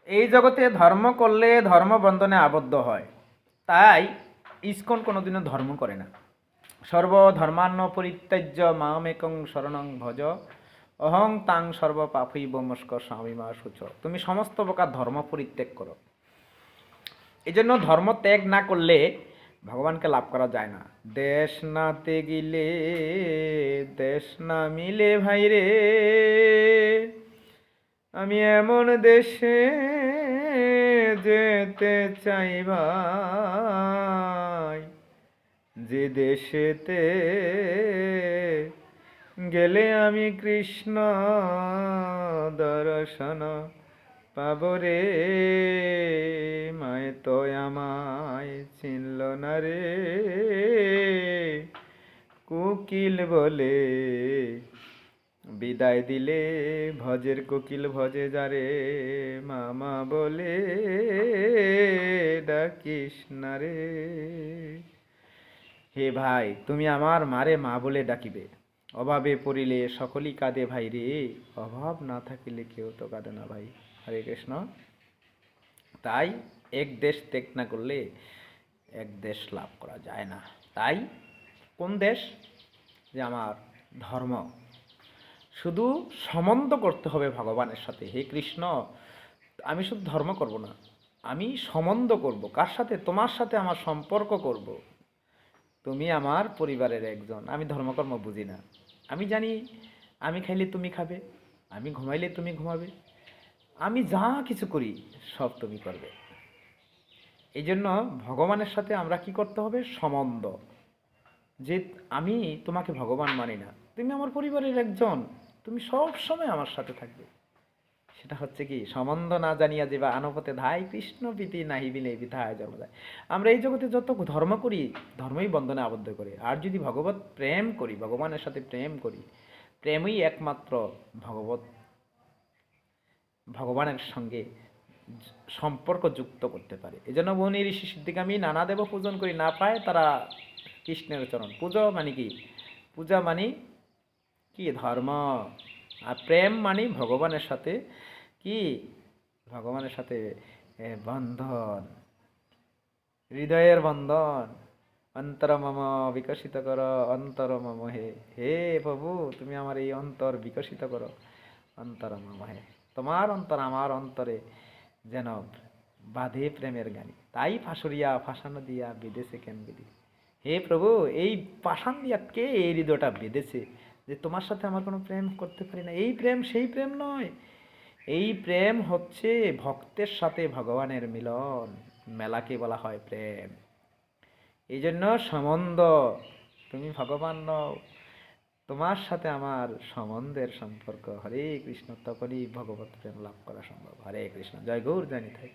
এই জগতে ধর্ম করলে ধর্মবন্ধনে আবদ্ধ হয়, তাই ইসকন কোনোদিনও ধর্ম করে না। সর্বধর্মান্ন পরিত্যাজ্য মামেকং শরণং ভজ অহং তাং সর্ব পাপই বমস্ক স্বামীমা সূচ। তুমি সমস্ত প্রকার ধর্ম পরিত্যাগ করো। এই জন্য ধর্ম ত্যাগ না করলে ভগবানকে লাভ করা যায় না। দেশ না তেগিলে দেশ না মিলে ভাই রে, আমি এমন দেশে যেতে চাই ভাই, যে দেশেতে গেলে আমি কৃষ্ণ দর্শন পাব রে। মায় তো আমায় চিনল না রে, কোকিল বলে বিদায় দিলে, ভজের কোকিল ভজে যারে, মামা বলে ডাকিস না রে। হে ভাই, তুমি আমার মারে মা বলে ডাকিবে। অভাবে পড়িলে সকলই কাঁদে ভাই রে, অভাব না থাকিলে কেউ তো কাঁদে না ভাই। হরে কৃষ্ণ। তাই এক দেশ ত্যাগ না করলে এক দেশ লাভ করা যায় না। তাই কোন দেশ? যে আমার ধর্ম। শুধু সম্বন্ধ করতে হবে ভগবানের সাথে। হে কৃষ্ণ, আমি শুধু ধর্ম করব না, আমি সম্বন্ধ করব। কার সাথে? তোমার সাথে আমার সম্পর্ক করব। তুমি আমার পরিবারের একজন। আমি ধর্মকর্ম বুঝি না। আমি জানি আমি খাইলে তুমি খাবে, আমি ঘুমাইলে তুমি ঘুমাবে, আমি যা কিছু করি সব তুমি করবে। এই জন্য ভগবানের সাথে আমরা কি করতে হবে? সম্বন্ধ। যে আমি তোমাকে ভগবান মানি না, তুমি আমার পরিবারের একজন, তুমি সব সময় আমার সাথে থাকবে। সেটা হচ্ছে কি? সম্বন্ধ না জানিয়া যে বা আনপথে ধাই, কৃষ্ণ প্রীতি নাহি বিনে বিধায় জন্ম যায়। আমরা এই জগতে যত ধর্ম করি, ধর্মই বন্ধনে আবদ্ধ করে। আর যদি ভগবত প্রেম করি, ভগবানের সাথে প্রেম করি, প্রেমই একমাত্র ভগবানের সঙ্গে সম্পর্ক যুক্ত করতে পারে। এই জন্য বনি ঋষি সিদ্ধিকামী নানা দেব পূজন করি, না পায় তারা কৃষ্ণের চরণ। পুজো মানে কি? পূজা মানে কি? ধর্ম। আর প্রেম মানে ভগবানের সাথে কি? ভগবানের সাথে বন্ধন, হৃদয়ের বন্ধন। অন্তর মম বিকশিত কর অন্তর মম হে। হে প্রভু, তুমি আমার এই অন্তর বিকশিত করো। অন্তর মম হে, তোমার অন্তর আমার অন্তরে যেন বাঁধে প্রেমের গানি। তাই ফাঁসুরিয়া ফাঁসানো দিয়া বিদেশে কেন বিধি। হে প্রভু, এই পাষাণ দিয়া কে এই হৃদয়টা বেঁধেছে যে তোমার সাথে আমার কোনো প্রেম করতে পারি না? এই প্রেম সেই প্রেম নয়। এই প্রেম হচ্ছে ভক্তের সাথে ভগবানের মিলন, মেলাকে বলা হয় প্রেম। এই জন্য সম্বন্ধ। তুমি ভগবান নও, তোমার সাথে আমার সম্বন্ধের সম্পর্ক। হরে কৃষ্ণ, তখনই ভগবত প্রেম লাভ করা সম্ভব। হরে কৃষ্ণ। জয় গৌর, জয় নিতাই।